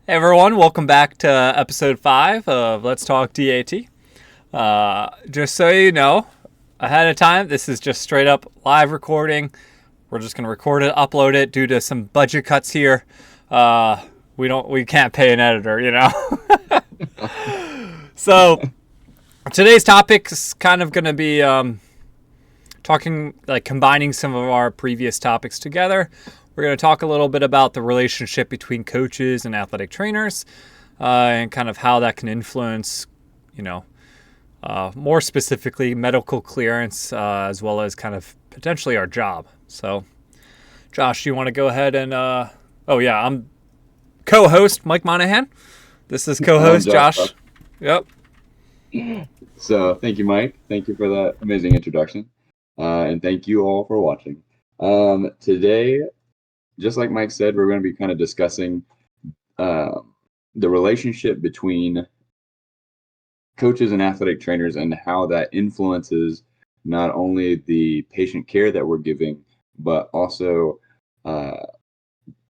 Hey everyone, welcome back to episode 5 of Let's Talk DAT. Just so you know, ahead of time, this is just straight up live recording. We're just gonna record it, upload it. Due to some budget cuts here, we can't pay an editor, you know. So today's topic is kind of gonna be combining some of our previous topics together. We're going to talk a little bit about the relationship between coaches and athletic trainers, and kind of how that can influence, more specifically medical clearance, as well as kind of potentially our job. So, Josh, do you want to go ahead and? I'm co-host Mike Monahan. This is co-host Josh. Yep. So thank you, Mike. Thank you for that amazing introduction, and thank you all for watching. Today, just like Mike said, we're going to be kind of discussing the relationship between coaches and athletic trainers and how that influences not only the patient care that we're giving, but also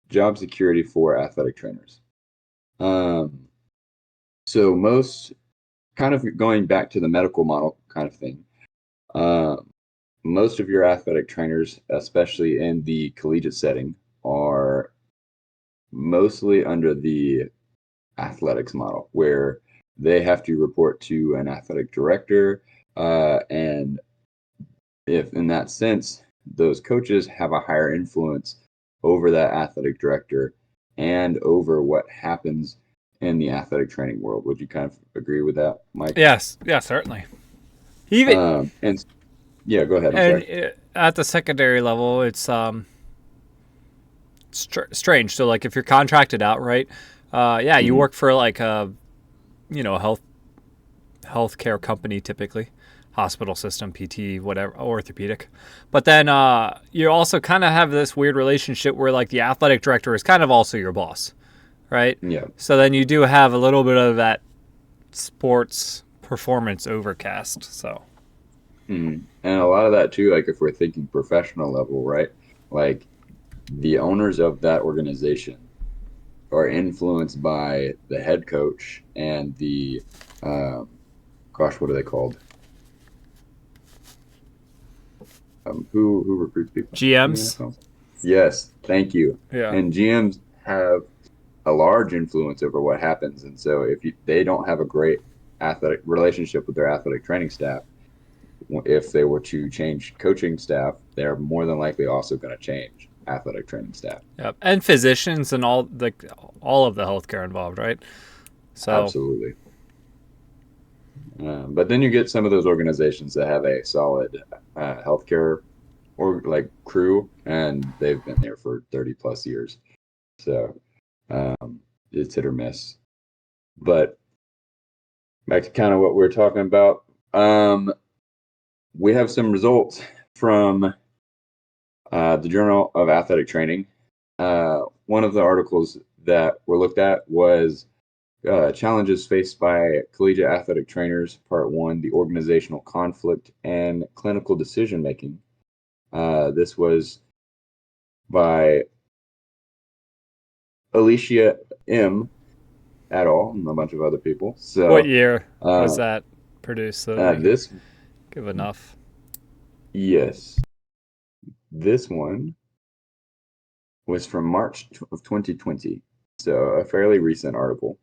job security for athletic trainers. So most kind of going back to the medical model kind of thing, most of your athletic trainers, especially in the collegiate setting, are mostly under the athletics model, where they have to report to an athletic director, and if in that sense those coaches have a higher influence over that athletic director and over what happens in the athletic training world. Would you kind of agree with that, Mike? Yes, certainly. And yeah, go ahead. I'm sorry. At the secondary level, it's strange. So, like, if you're contracted out, right? You work for like a, healthcare company, typically, hospital system, PT, whatever, orthopedic. But then you also kind of have this weird relationship where like the athletic director is kind of also your boss, right? Yeah. So then you do have a little bit of that sports performance overcast. So. And a lot of that too, like if we're thinking professional level, right? Like the owners of that organization are influenced by the head coach and the, what are they called? Who recruits people? GMs. Yes, thank you. Yeah. And GMs have a large influence over what happens, and so if they don't have a great athletic relationship with their athletic training staff, if they were to change coaching staff, they're more than likely also going to change athletic training staff. Yep. And physicians and all of the healthcare involved, right? So absolutely. But then you get some of those organizations that have a solid healthcare or like crew, and they've been there for 30 plus years. So it's hit or miss. But back to kind of what we're talking about. We have some results from the Journal of Athletic Training. One of the articles that were looked at was challenges faced by collegiate athletic trainers, Part 1, the organizational conflict and clinical decision making. This was by Alicia M. et al. And a bunch of other people. So, what year was that produced? So this give enough. Yes. This one was from March of 2020. So a fairly recent article.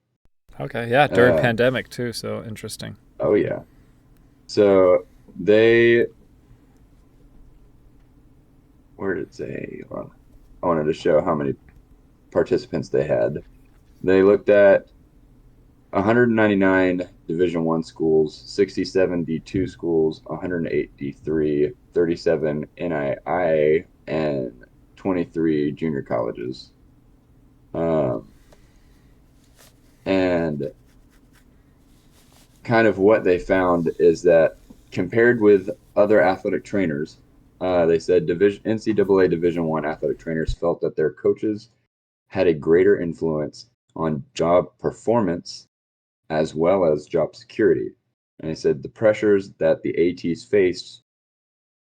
Okay, yeah, during pandemic too, so interesting. Oh yeah. So where did it say? Hold on. I wanted to show how many participants they had. They looked at 199 Division I schools, 67 D2 schools, 108 D3, 37 NAIA, and 23 junior colleges. And kind of what they found is that compared with other athletic trainers, they said NCAA Division I athletic trainers felt that their coaches had a greater influence on job performance as well as job security. And they said the pressures that the ATs faced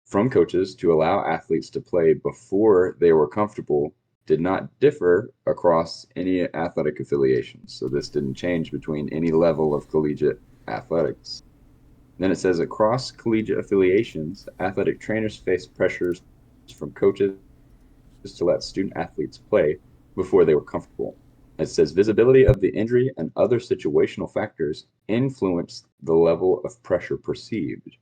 from coaches to allow athletes to play before they were comfortable did not differ across any athletic affiliations. So this didn't change between any level of collegiate athletics. Then it says across collegiate affiliations, athletic trainers face pressures from coaches to let student athletes play before they were comfortable. It says visibility of the injury and other situational factors influence the level of pressure perceived.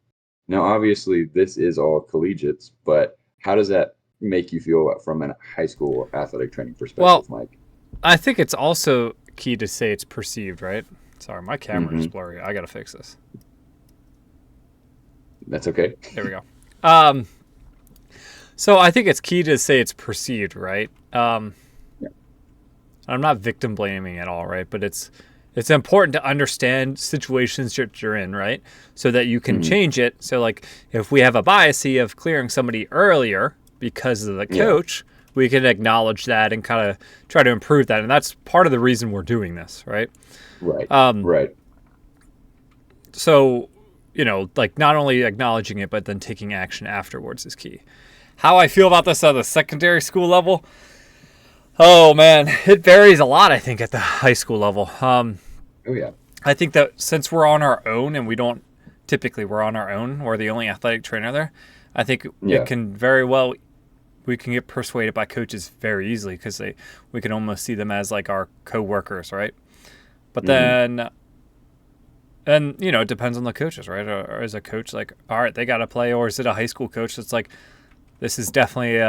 Now, obviously, this is all collegiates, but how does that make you feel from a high school athletic training Well, perspective, Mike? I think it's also key to say it's perceived, right? Sorry, my camera is Mm-hmm. blurry. I got to fix this. That's okay. There we go. Um, so I think it's key to say it's perceived, right? Yeah. I'm not victim blaming at all, right? But it's important to understand situations that you're in, right? So that you can Mm-hmm. change it. So like if we have a bias of clearing somebody earlier because of the Yeah. coach, we can acknowledge that and kind of try to improve that. And that's part of the reason we're doing this, right? Right. Um, Right. so, like not only acknowledging it, but then taking action afterwards is key. How I feel about this at the secondary school level, oh man, it varies a lot, I think, at the high school level. Oh yeah. I think that since we're on our own and we're on our own, we're the only athletic trainer there, I think Yeah. it can we can get persuaded by coaches very easily because we can almost see them as like our co-workers, right? But Mm-hmm. then, and it depends on the coaches, right? Or is a coach like, all right, they got to play, or is it a high school coach that's like, this is definitely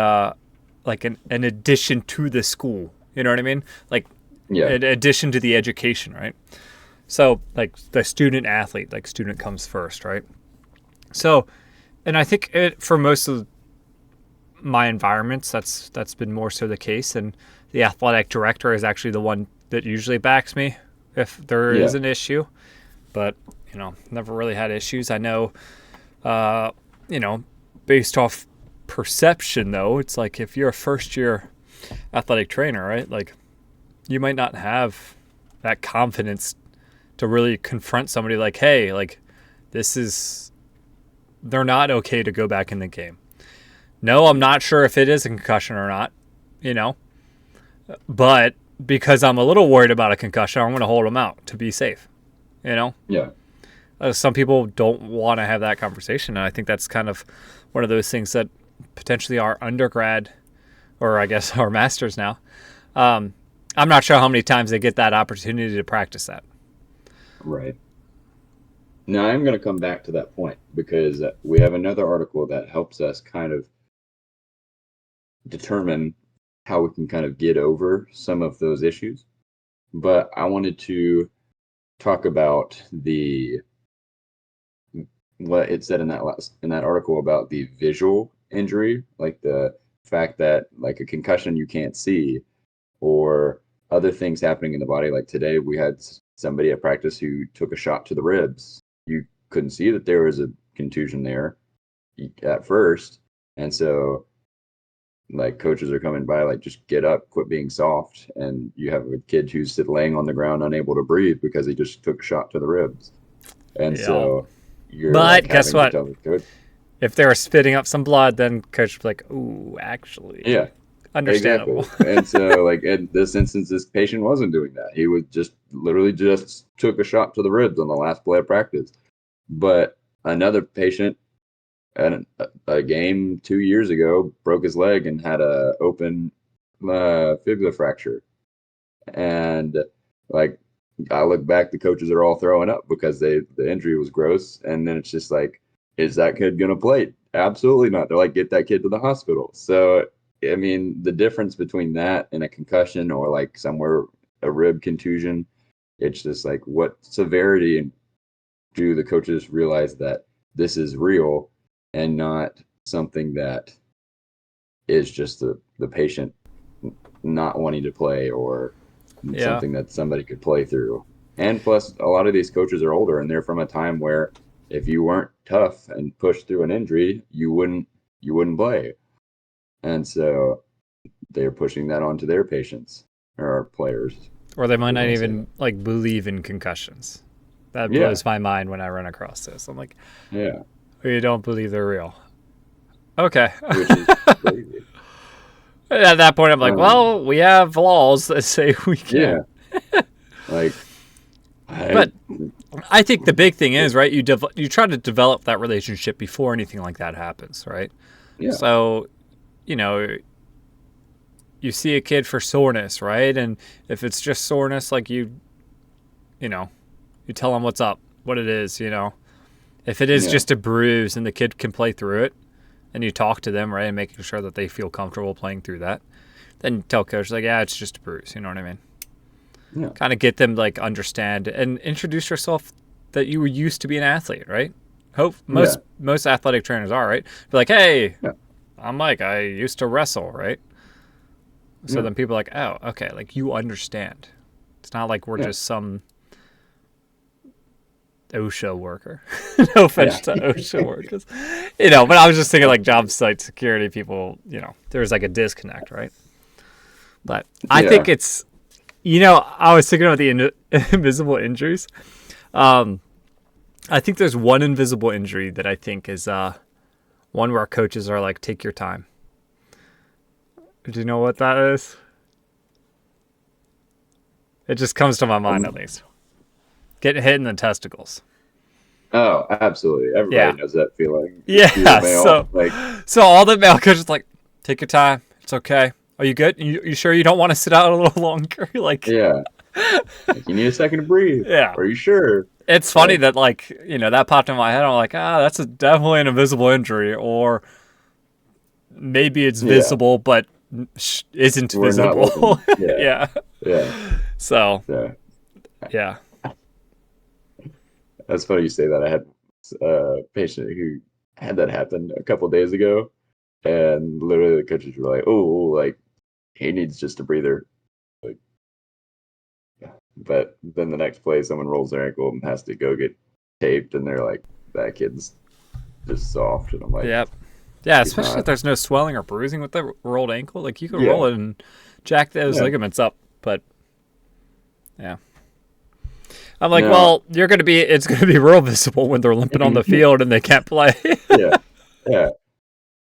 like an addition to the school. You know what I mean? Like Yeah. an addition to the education, right? So like the student athlete, like student comes first, right? So, and I think for most of my environments, that's been more so the case, and the athletic director is actually the one that usually backs me if there is Yeah. an issue. But never really had issues. I know, uh, based off perception though, it's like if you're a first year athletic trainer, right? Like you might not have that confidence to really confront somebody like, hey, like they're not okay to go back in the game. No, I'm not sure if it is a concussion or not, but because I'm a little worried about a concussion, I'm going to hold them out to be safe, you know? Yeah. Some people don't want to have that conversation, and I think that's kind of one of those things that potentially our undergrad, or I guess our masters now, I'm not sure how many times they get that opportunity to practice that. Right. Now I'm going to come back to that point because we have another article that helps us kind of determine how we can kind of get over some of those issues. But I wanted to talk about the what it said in that article about the visual injury, like the fact that like a concussion you can't see, or other things happening in the body. Like today, we had somebody at practice who took a shot to the ribs. You couldn't see that there was a contusion there at first, and so like coaches are coming by, like just get up, quit being soft, and you have a kid who's laying on the ground unable to breathe because he just took a shot to the ribs, and Yeah. so you're like But guess having to what? tell the coach, If they were spitting up some blood, then coach would be like, ooh, actually, yeah. understandable. Exactly. And so, like in this instance, this patient wasn't doing that. He was just literally just took a shot to the ribs on the last play of practice. But another patient at a game 2 years ago broke his leg and had a open fibula fracture. And like I look back, the coaches are all throwing up because the injury was gross. And then it's just like, is that kid gonna play? Absolutely not. They're like, get that kid to the hospital. So I mean, the difference between that and a concussion or like somewhere a rib contusion, it's just like what severity do the coaches realize that this is real and not something that is just the patient not wanting to play or Yeah. something that somebody could play through. And plus, a lot of these coaches are older and they're from a time where if you weren't tough and pushed through an injury, you wouldn't play. And so they're pushing that onto their patients or players, Or they if might we not want to say even that. like believe in concussions. That Yeah, blows my mind when I run across this. I'm like, yeah, oh, you don't believe they're real. Okay. which is crazy. At that point, I'm like, Um, well, we have laws that say we yeah, can't. like I But I think the big thing is, right, you try to develop that relationship before anything like that happens, right? yeah, So, you know, you see a kid for soreness, right? And if it's just soreness, like you know, you tell them what's up, what it is, you know. If it is yeah, just a bruise and the kid can play through it, and you talk to them, right, and making sure that they feel comfortable playing through that, then you tell coach like, yeah, it's just a bruise. You know what I mean? yeah, Kind of get them like understand and introduce yourself that you used to be an athlete, right? Hope yeah, most athletic trainers are, right? Be like, hey, yeah, I'm Mike. I used to wrestle, right? So yeah, then people are like, oh, okay, like you understand. It's not like we're yeah, just some OSHA worker. No offense yeah, to OSHA workers, you know. But I was just thinking like job site security people. You know, there's like a disconnect, right? But I yeah. think it's, you know, I was thinking about the invisible injuries. Um, I think there's one invisible injury that I think is one where our coaches are like, take your time. Do you know what that is? It just comes to my mind at Um, least. Getting hit in the testicles. oh, absolutely. Everybody Yeah. knows that feeling. If you're Yeah. male, So, like, so all the male coaches like, take your time. It's okay. Are you good? You sure you don't want to sit out a little longer? Like, yeah, like you need a second to breathe. yeah. Are you sure? It's funny Like, that like, you know, that popped in my head. I'm like, that's definitely an invisible injury, or maybe it's yeah, visible but isn't we're not visible. looking. Yeah, Yeah. yeah, So yeah. yeah. That's funny you say that. I had a patient who had that happen a couple days ago, and literally the coaches were like, "Oh, like he needs just a breather." Like, but then the next play, someone rolls their ankle and has to go get taped, and they're like, "That kid's just soft," and I'm like, Yep. Yeah, "He's especially if not." there's no swelling or bruising with the rolled ankle. Like you could roll Yeah, it and jack those yeah. ligaments up. But yeah. I'm like, Now, well, it's gonna be real visible when they're limping on the field and they can't play. yeah, yeah.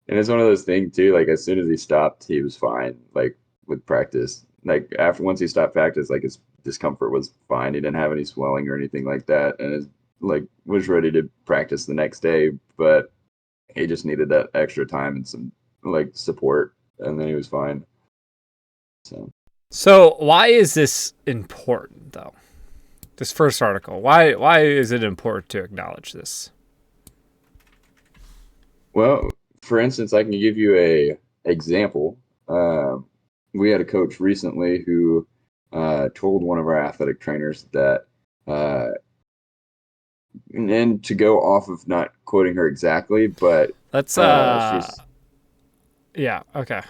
And it's one of those things too. Like as soon as he stopped, he was fine. Like with practice, like after once he stopped practice, like his discomfort was fine. He didn't have any swelling or anything like that, and his, like was ready to practice the next day. But he just needed that extra time and some like support, and then he was fine. So So why is this important though? This first article. Why is it important to acknowledge this? well, for instance, I can give you a example. We had a coach recently who told one of our athletic trainers that uh, and to go off of not quoting her exactly, but Let's she's yeah, okay.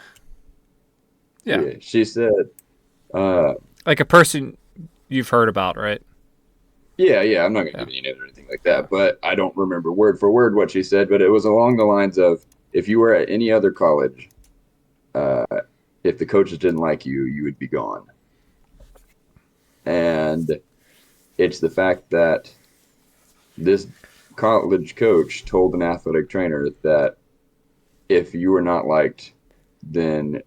Yeah. yeah, she said, uh, Like a person you've heard about, right? yeah, yeah, I'm not gonna Yeah. give any names or anything like that, but I don't remember word for word what she said, but it was along the lines of if you were at any other college, uh, if the coaches didn't like you, you would be gone. And it's the fact that this college coach told an athletic trainer that if you were not liked, then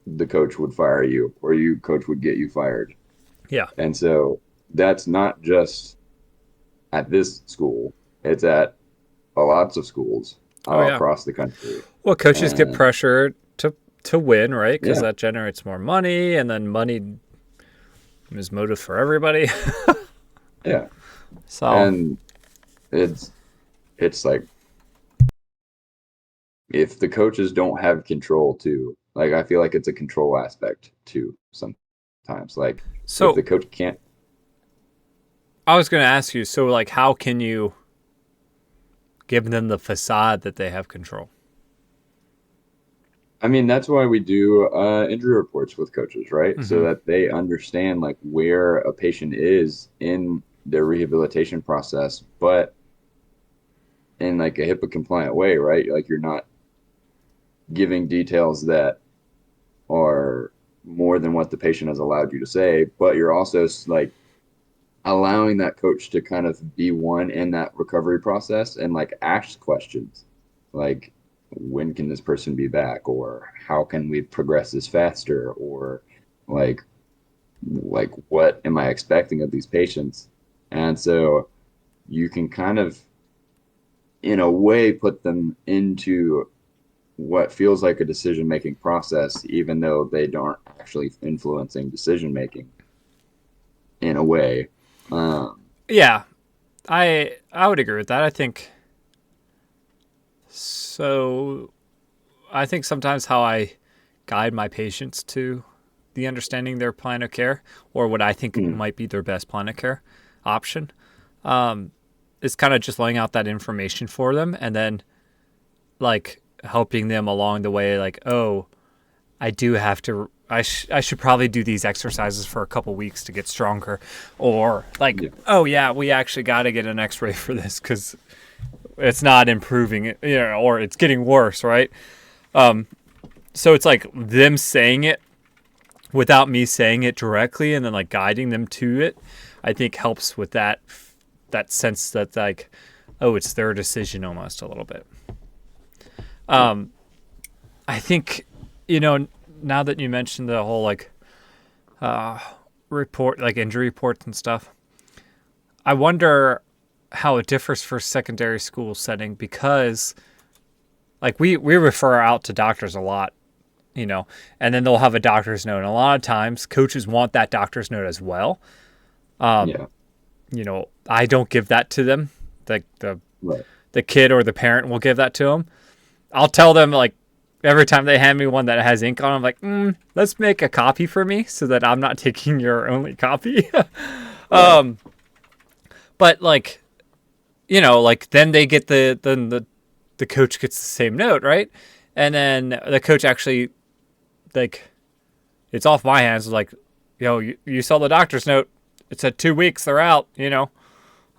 the coach would fire you or you coach would get you fired. Yeah. And so that's not just at this school, it's at lots of schools Oh yeah. across the country. Well, coaches get And pressured to win, right? Because yeah, that generates more money, and then money is motive for everybody. yeah. So And it's it's like if the coaches don't have control too, like I feel like it's a control aspect too sometimes. Like if so the coach can't, I was going to ask you. So like, how can you give them the facade that they have control? I mean, that's why we do injury reports with coaches, right? So Mm-hmm. that they understand like where a patient is in their rehabilitation process, but in like a HIPAA compliant way, right? Like you're not giving details that are more than what the patient has allowed you to say, but you're also like allowing that coach to kind of be one in that recovery process and like ask questions. Like when can this person be back, or how can we progress this faster, or like what am I expecting of these patients? And so you can kind of, in a way, put them into what feels like a decision making process, even though they don't actually influencing decision making in a way. Um, Yeah, I would agree with that. I think so. I think sometimes how I guide my patients to the understanding their plan of care or what I think mm, might be their best plan of care option is kind of just laying out that information for them and then like helping them along the way. Like, oh, I do have to. I should probably do these exercises for a couple weeks to get stronger, or like, yeah, oh yeah, we actually got to get an X-ray for this because it's not improving, or it's getting worse, right? So it's like them saying it without me saying it directly, and then like guiding them to it. I think helps with that sense that like, oh, it's their decision almost a little bit. yeah, I think, now that you mentioned the whole like report, like injury reports and stuff, I wonder how it differs for secondary school setting because like we refer out to doctors a lot, and then they'll have a doctor's note. And a lot of times coaches want that doctor's note as well. yeah, I don't give that to them. Like right, the kid or the parent will give that to them. I'll tell them like every time they hand me one that has ink on, I'm like, let's make a copy for me so that I'm not taking your only copy. right, But like, like then they get the coach gets the same note, right? And then the coach actually like it's off my hands. Like, you saw the doctor's note. It said 2 weeks. They're out.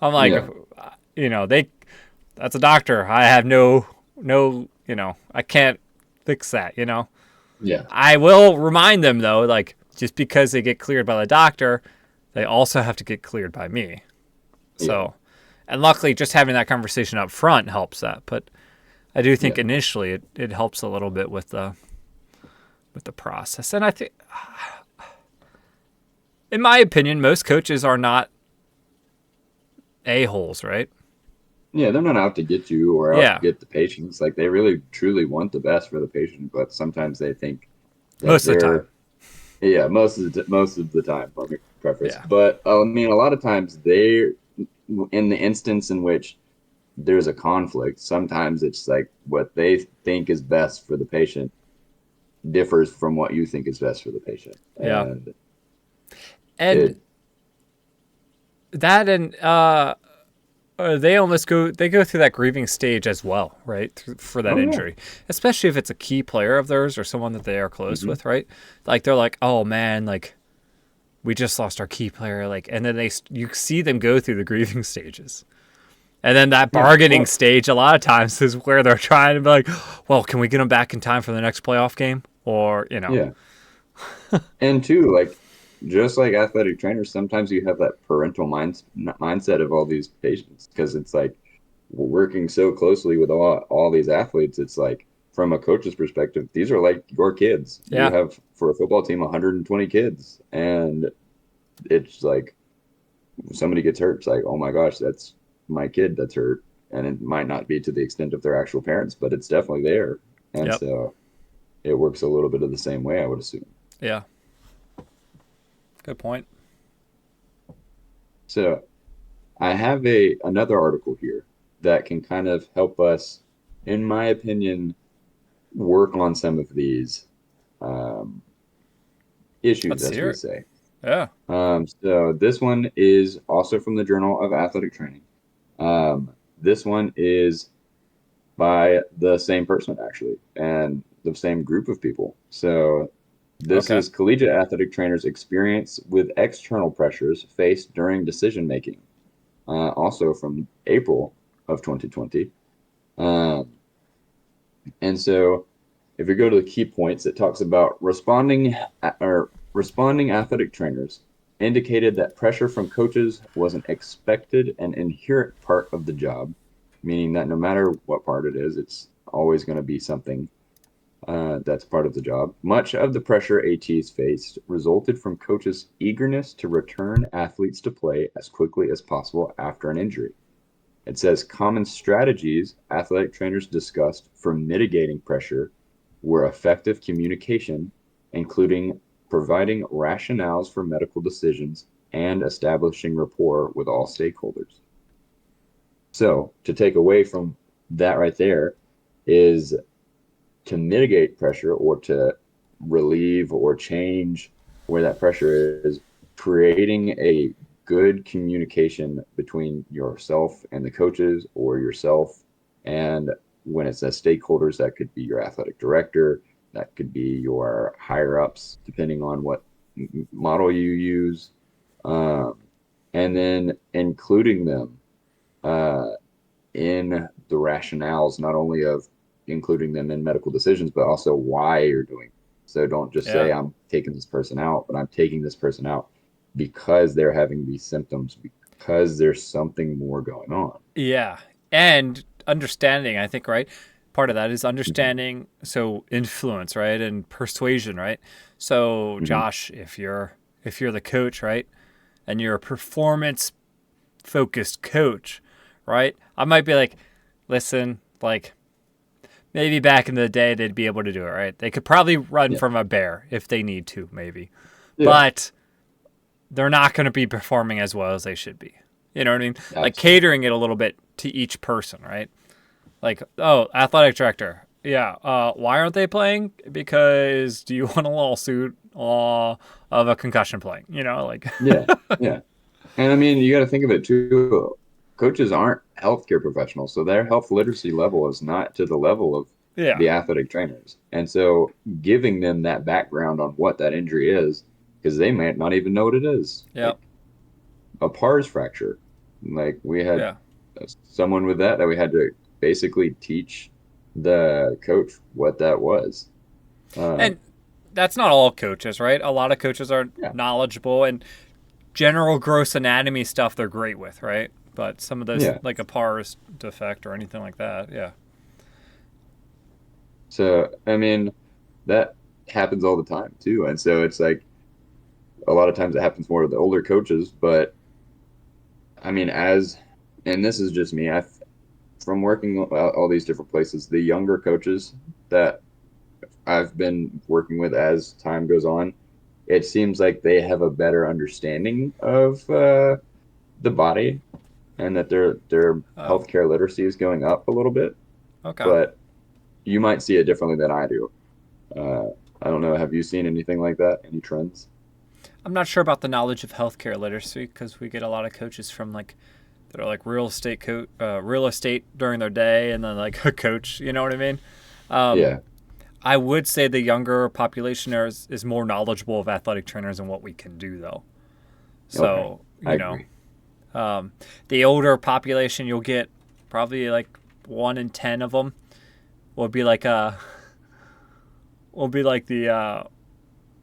I'm like, yeah, they that's a doctor. I have no, I can't fix that. yeah, I will remind them though, like just because they get cleared by the doctor, they also have to get cleared by me. yeah, So, and luckily, just having that conversation up front helps that. But I do think yeah, initially it helps a little bit with the process. And I think, in my opinion, most coaches are not a-holes, right? yeah. They're not out to get you or out to Yeah, get the patients. Like they really truly want the best for the patient, but sometimes they think that most of the time. they're yeah, most of the time. Let me preface, Yeah, but I mean, a lot of times they, in the instance in which there's a conflict, sometimes it's like what they think is best for the patient differs from what you think is best for the patient, yeah. and And it that and they go through that grieving stage as well, right? For that oh yeah, injury, especially if it's a key player of theirs or someone that they are close hmm with, right? Like they're like, oh man, like we just lost our key player, like, and then you see them go through the grieving stages, and then that yeah, bargaining well, stage a lot of times is where they're trying to be like, well, can we get them back in time for the next playoff game, or yeah, and two, like just like athletic trainers, sometimes you have that parental mindset of all these patients because it's like we're working so closely with all these athletes. It's like from a coach's perspective, these are like your kids. You yeah, have for a football team 120 kids, and it's like somebody gets hurt. It's like, oh my gosh, that's my kid that's hurt, and it might not be to the extent of their actual parents, but it's definitely there, and yep, so it works a little bit of the same way, I would assume. yeah, good point. So I have a another article here that can kind of help us, in my opinion, work on some of these um, issues, Let's as hear we it. say. Yeah, So this one is also from the Journal of Athletic Training. This one is by the same person, actually, and the same group of people. So this okay, is collegiate athletic trainers' experience with external pressures faced during decision making, also from April of 2020. Um, and so if we go to the key points, it talks about responding athletic trainers indicated that pressure from coaches was an expected and inherent part of the job, meaning that no matter what part it is, it's always going to be something that's part of the job. Much of the pressure ATs faced resulted from coaches' eagerness to return athletes to play as quickly as possible after an injury. It says common strategies athletic trainers discussed for mitigating pressure were effective communication, including providing rationales for medical decisions and establishing rapport with all stakeholders. So, to take away from that right there is to mitigate pressure or to relieve or change where that pressure is, creating a good communication between yourself and the coaches or yourself. And when it says stakeholders, that could be your athletic director, that could be your higher ups, depending on what model you use. Um, and then including them uh, in the rationales, not only of including them in medical decisions, but also why you're doing it. So don't just Yeah. say, I'm taking this person out, but I'm taking this person out because they're having these symptoms, because there's something more going on. Yeah. And understanding, I think, right? Part of that is Mm-hmm. understanding, so influence, right? And persuasion, right? So Mm-hmm. Josh, if you're the coach, right? And you're a performance focused coach, right? I might be like, listen, like maybe back in the day they'd be able to do it, right? They could probably run Yeah. from a bear if they need to, maybe. Yeah. But they're not going to be performing as well as they should be. You know what I mean? Like Absolutely. catering it a little bit to each person, right? Like, oh, athletic director. Yeah. Why aren't they playing? Because do you want a lawsuit of a concussion playing? You know, like, Yeah. Yeah. And I mean, you got to think of it too. Coaches aren't healthcare professionals, so their health literacy level is not to the level of yeah, the athletic trainers. And so giving them that background on what that injury is, because they might not even know what it is. yeah, Like a pars fracture. Like we had yeah. someone with that we had to basically teach the coach what that was. Uh, And that's not all coaches, right? A lot of coaches are yeah, knowledgeable and general gross anatomy stuff they're great with, right? But some of those, yeah. like a pars defect or anything like that, yeah. So I mean, that happens all the time too. And so it's like a lot of times it happens more with the older coaches, but I mean, and this is just me, from working all these different places, the younger coaches that I've been working with as time goes on, it seems like they have a better understanding of the body and that their Oh, healthcare literacy is going up a little bit. okay. But you might see it differently than I do. Uh, I don't know. Have you seen anything like that? Any trends? I'm not sure about the knowledge of healthcare literacy because we get a lot of coaches from like they're like real estate during their day, and then like a coach. You know what I mean? Um, Yeah. I would say the younger population is more knowledgeable of athletic trainers and what we can do, though. Okay. So I you know, agree. the older population, you'll get probably like 1 in 10 of them will be like the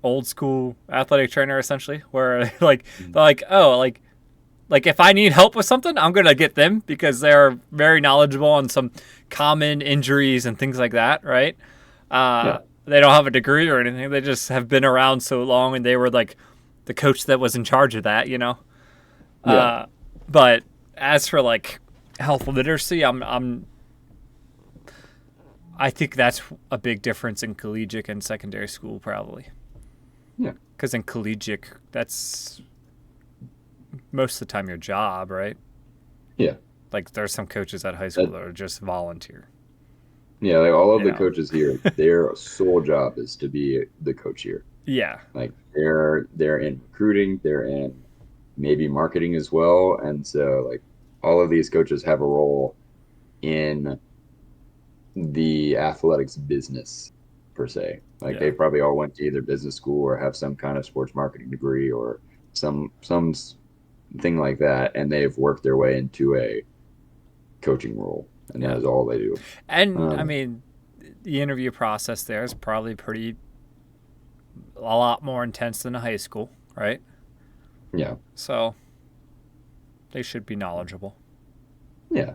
old school athletic trainer essentially, where like they're like, oh, like if I need help with something, I'm gonna get them because they're very knowledgeable on some common injuries and things like that, right? Yeah. They don't have a degree or anything. They just have been around so long, and they were like the coach that was in charge of that, you know. Yeah. But as for like health literacy, I think that's a big difference in collegiate and secondary school, probably. Yeah. Because in collegiate, that's most of the time your job, right? Yeah. Like there's some coaches at high school That that are just volunteer. Yeah, like all of You the know? coaches here, their sole job is to be the coach here. Yeah. Like they're in recruiting, they're in maybe marketing as well. And so like all of these coaches have a role in the athletics business per se. Like they Yeah. probably all went to either business school or have some kind of sports marketing degree or some thing like that, and they've worked their way into a coaching role, and that Yeah. is all they do. And I Um, mean, the interview process there is probably a lot more intense than a high school, right? yeah, So they should be knowledgeable yeah.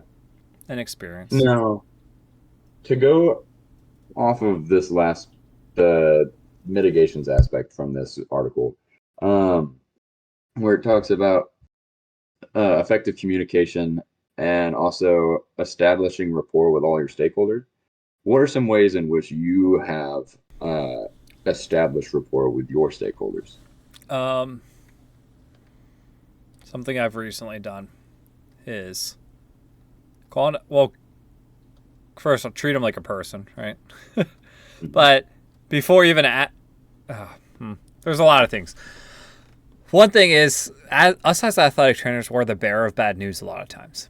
and experienced. No. to go off of this last the mitigations aspect from this article, um, where it talks about effective communication and also establishing rapport with all your stakeholders. What are some ways in which you have established rapport with your stakeholders? Um, Something I've recently done is calling. Well, first I'll treat them like a person, right? Mhm. But before even there's a lot of things. One thing is, us as athletic trainers, we're the bearer of bad news a lot of times.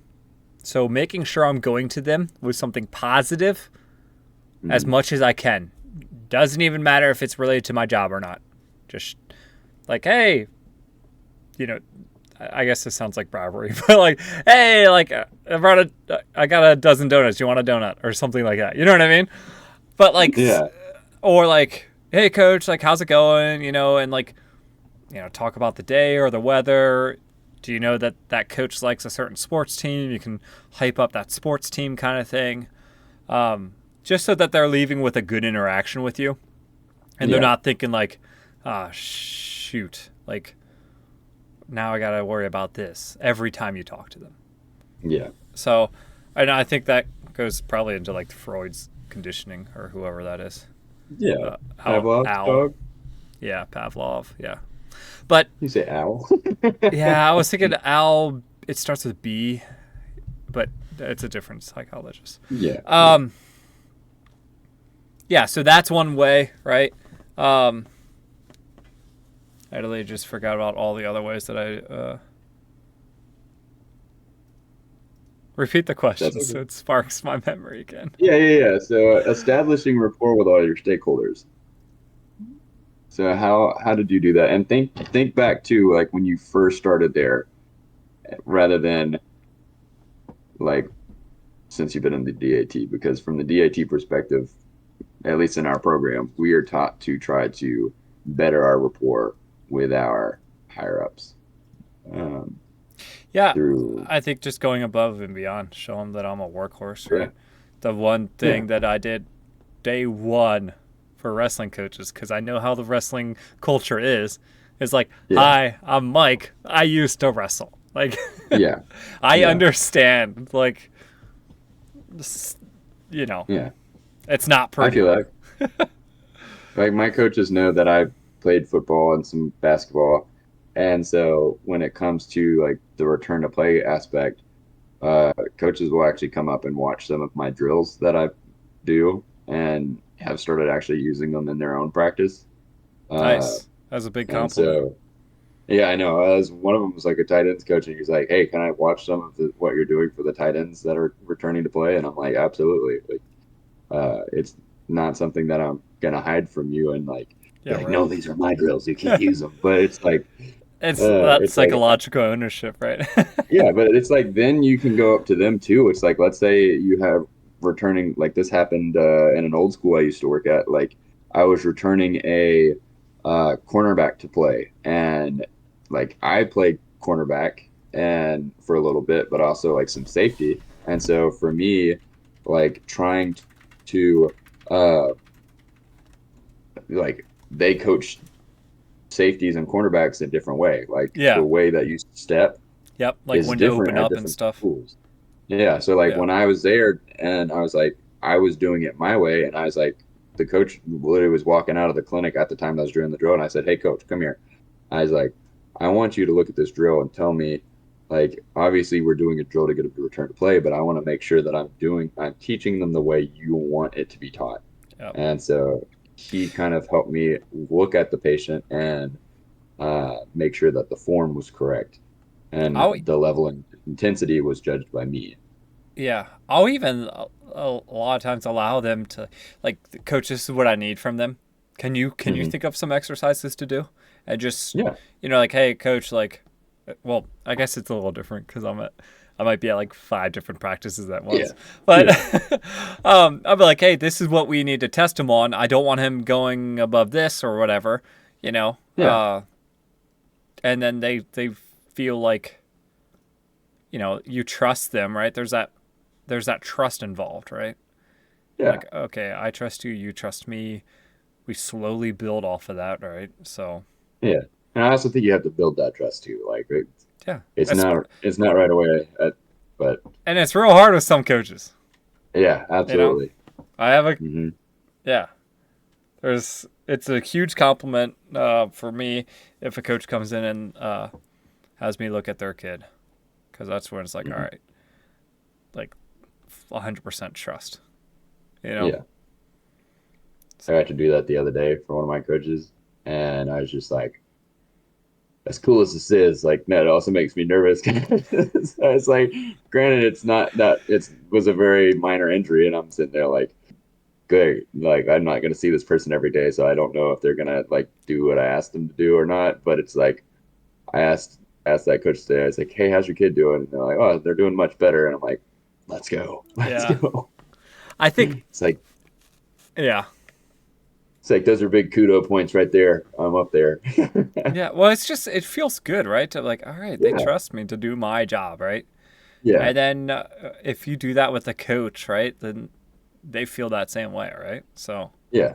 So making sure I'm going to them with something positive as Mhm. much as I can. Doesn't even matter if it's related to my job or not. Just like, hey, you know, I guess this sounds like bribery, but like, hey, like, I got a dozen donuts. You want a donut or something like that? You know what I mean? But like, Yeah, or like, hey, coach, like, how's it going? And like, talk about the day or the weather. Do you know that that coach likes a certain sports team? You can hype up that sports team kind of thing. Just so that they're leaving with a good interaction with you, and they're yeah, not thinking like, ah, shoot, like now I gotta worry about this every time you talk to them. yeah, So, and I think that goes probably into like Freud's conditioning or whoever that is. yeah. How Pavlov's Al, dog. yeah, Pavlov, yeah. But You say owl? yeah, I was thinking Al. It starts with B, but it's a different psychologist. Yeah, yeah. Um, yeah, so that's one way, right? Um, I totally just forgot about all the other ways that I repeat the question That's so okay. it sparks my memory again. Yeah, yeah, yeah. So establishing rapport with all your stakeholders. So how did you do that? And think back to like when you first started there, rather than like since you've been in the DAT, because from the DAT perspective, at least in our program, we are taught to try to better our rapport with our higher ups um, Yeah, through I think just going above and beyond, show them that I'm a workhorse, yeah, right? The one yeah, thing that I did day one for wrestling coaches, because I know how the wrestling culture is like, yeah, hi, I'm Mike. I used to wrestle. Like, yeah, I yeah, understand. Like, you know, yeah. it's not I feel pretty. like my coaches know that I played football and some basketball, and so when it comes to like the return to play aspect, coaches will actually come up and watch some of my drills that I do and have started actually using them in their own practice. Uh, Nice. That's a big and compliment. so, yeah, I know. As one of them was like a tight ends coach, and he's like, "Hey, can I watch some of what you're doing for the tight ends that are returning to play?" And I'm like, "Absolutely." Like, it's not something that I'm gonna hide from you and like be Yeah, like, right. "No, these are my drills. You can't use them." But It's that it's like psychological ownership, right? yeah, but it's like then you can go up to them too. It's like let's say you have returning like this happened in an old school I used to work at. Like I was returning a cornerback to play, and like I played cornerback and for a little bit, but also like some safety. And so for me, like trying to like they coach safeties and cornerbacks a different way. Like the Yeah. way that you step Yep. Like is when to different open at up and different stuff. schools. Yeah, so like Yeah. when I was there and I was like I was doing it my way and I was like the coach literally was walking out of the clinic at the time I was doing the drill and I said, "Hey coach, come here." I was like, "I want you to look at this drill and tell me like obviously we're doing a drill to get them to return to play, but I want to make sure that I'm teaching them the way you want it to be taught." Yep. And so he kind of helped me look at the patient and make sure that the form was correct and I'll the level and intensity was judged by me. Yeah, I'll even a lot of times allow them to like, coach, this is what I need from them. Can you Hmm. think of some exercises to do? And just, Yeah, like, hey coach, like, well, I guess it's a little different because I might be at like five different practices at yeah, once. But yeah, I'll be like, hey, this is what we need to test him on. I don't want him going above this or whatever, you know. yeah, And then they feel like, you trust them, right? There's that trust involved, right? Yeah. Like, okay, I trust you, you trust me. We slowly build off of that, right? So Yeah. And I also think you have to build that trust too. Like yeah, it's not right away, but and it's real hard with some coaches. yeah, You know, absolutely. I have a Hmm. yeah. It's a huge compliment for me if a coach comes in and has me look at their kid, because that's when it's like, all Hmm. right, like 100% trust. You know, Yeah. I so got to do that the other day for one of my coaches, and I was just like, as cool as this is, like, no, it also makes me nervous. So it's like, granted, it's not that it was a very minor injury, and I'm sitting there like, good, like I'm not gonna see this person every day, so I don't know if they're gonna like do what I asked them to do or not. But it's like I asked that coach today, I was like, hey, how's your kid doing? And they're like, oh, they're doing much better. And I'm like, let's go, let's yeah, go. I think It's like yeah, those are big kudo points right there. I'm up there. yeah. Well, it's just it feels good, right? To like, all right, they Yeah, trust me to do my job, right? yeah, And then if you do that with a coach, right, then they feel that same way, right? So yeah.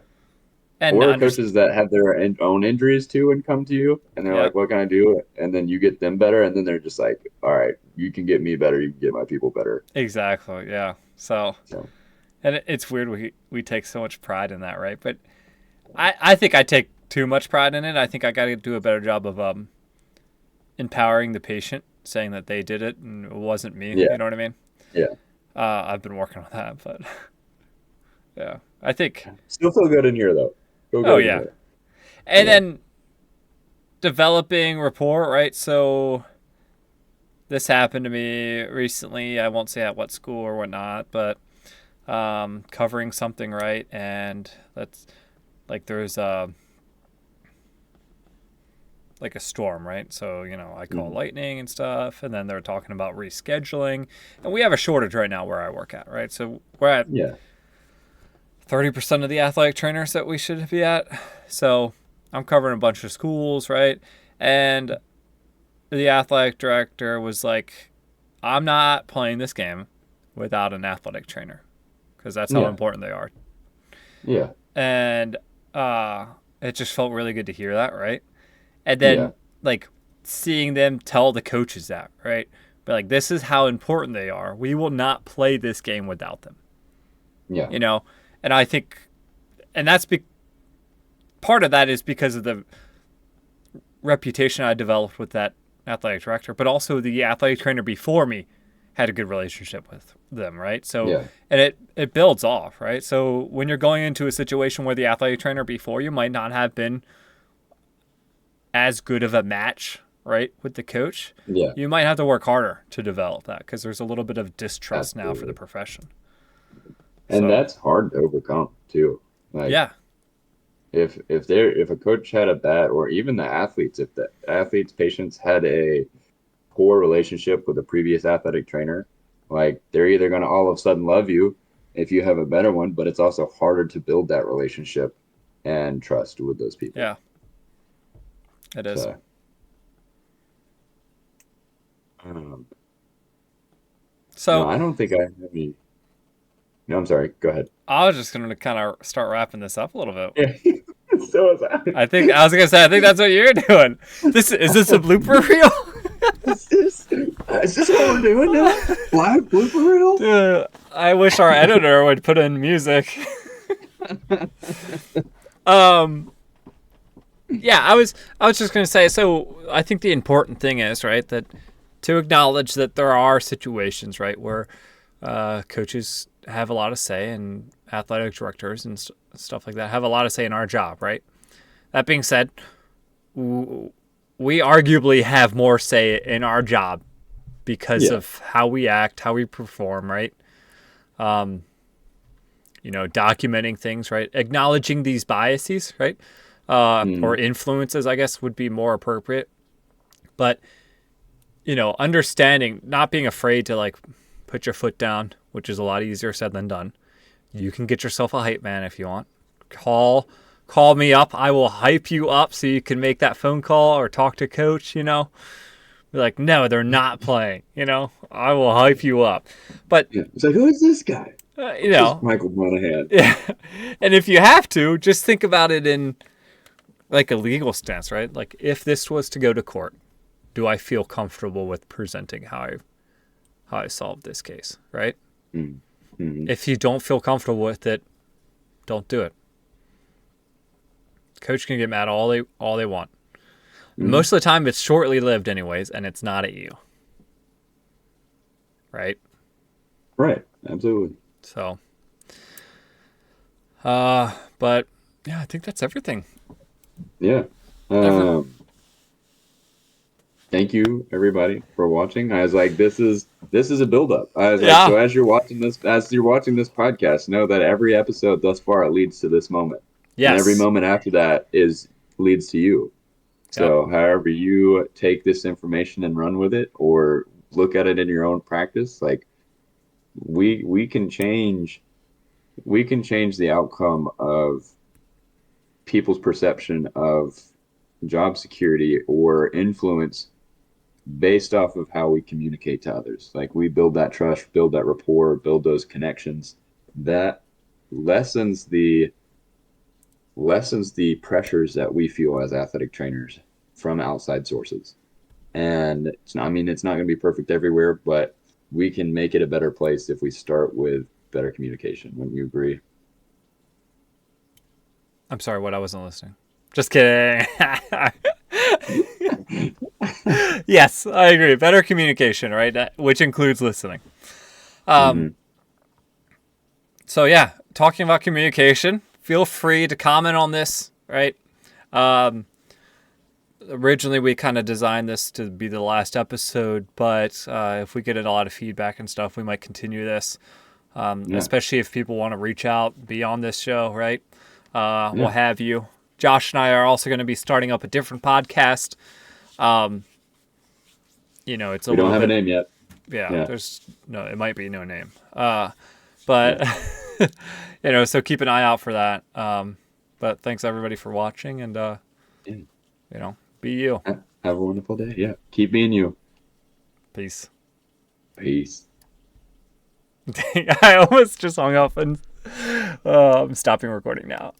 and Or coaches that have their own injuries too and come to you and they're yeah, like, what can I do? And then you get them better, and then they're just like, all right, you can get me better, you can get my people better. exactly, yeah. So So and it's weird we take so much pride in that, right? But I think I take too much pride in it. I think I got to do a better job of empowering the patient, saying that they did it and it wasn't me. yeah, You know what I mean? yeah. I've been working on that, but yeah, I think. Still feel good in here though. Feel Oh good in yeah, here. and Yeah. then developing rapport, right? So this happened to me recently. I won't say at what school or whatnot, but covering something, right? And that's like there's like a storm, right? So, I call Mhm. lightning and stuff, and then they're talking about rescheduling. And we have a shortage right now where I work at, right? So we're at Yeah. 30% of the athletic trainers that we should be at. So I'm covering a bunch of schools, right? And the athletic director was like, I'm not playing this game without an athletic trainer because that's how Yeah. important they are. Yeah. And uh, it just felt really good to hear that, right? And Yeah. then like seeing them tell the coaches that, right? But like, this is how important they are. We will not play this game without them, Yeah. you know? And I think, and part of that is because of the reputation I developed with that athletic director, but also the athletic trainer before me had a good relationship with them, right? So, Yeah. and it builds off, right? So when you're going into a situation where the athletic trainer before you might not have been as good of a match, right, with the coach, Yeah. you might have to work harder to develop that because there's a little bit of distrust now for the Absolutely. profession. And So, that's hard to overcome too. Like yeah, if a coach had a bad, or even the athletes, if the athletes patients had a poor relationship with a previous athletic trainer, like they're either going to all of a sudden love you if you have a better one, but it's also harder to build that relationship and trust with those people. yeah, it is. So um, no, So I don't think I have any. No, I'm sorry. Go ahead. I was just going to kind of start wrapping this up a little bit. Yeah. So is I. I was gonna say I think that's what you're doing. This a blooper reel? Is this what we're doing now? Live blooper reel? Dude, I wish our editor would put in music. um, yeah, I was just gonna say. So I think the important thing is right that to acknowledge that there are situations right where coaches have a lot of say and athletic directors and stuff like that have a lot of say in our job, right? That being said, we arguably have more say in our job because Yeah. of how we act, how we perform, right? Documenting things, right? Acknowledging these biases, right? Or Mm, influences, I guess, would be more appropriate. But, understanding, not being afraid to like put your foot down, which is a lot easier said than done. You can get yourself a hype man if you want. Call me up. I will hype you up so you can make that phone call or talk to coach, Be like, no, they're not playing, I will hype you up. But yeah. It's like, who is this guy? You Just know, Michael Monahan. yeah. And if you have to, just think about it in like a legal stance, right? Like if this was to go to court, do I feel comfortable with presenting how I solved this case, right? Mm-hmm. If you don't feel comfortable with it, don't do it. Coach can get mad all they want. Mm-hmm. Most of the time, it's shortly lived, anyways, and it's not at you, right? Right. Absolutely. So, but yeah, I think that's everything. Yeah. Every, Thank you everybody for watching. I was like, this is a build up. I was like, yeah, so as you're watching this podcast, know that every episode thus far leads to this moment. And every yes, moment after that is leads to you. yep. So however you take this information and run with it or look at it in your own practice, like we can change the outcome of people's perception of job security or influence based off of how we communicate to others. Like we build that trust, build that rapport, build those connections. That lessens the pressures that we feel as athletic trainers from outside sources. And it's not going to be perfect everywhere, but we can make it a better place if we start with better communication. Wouldn't you agree? I'm sorry, what I wasn't listening. Just kidding. Yes, I agree. Better communication, right? Which includes listening. Um, Mm-hmm. so yeah, talking about communication, feel free to comment on this, right? Um, Originally, we kind of designed this to be the last episode, but if we get a lot of feedback and stuff, we might continue this, Yeah. especially if people want to reach out beyond this show, right? What Yeah. have you. Josh and I are also going to be starting up a different podcast. Um, it's a We don't little have a bit, name yet. yeah, Yeah. it might be no name. Yeah. But, so keep an eye out for that. But thanks everybody for watching and, Yeah. be you. Have a wonderful day. Yeah. Keep being you. Peace. Peace. Dang, I almost just hung up and I'm stopping recording now.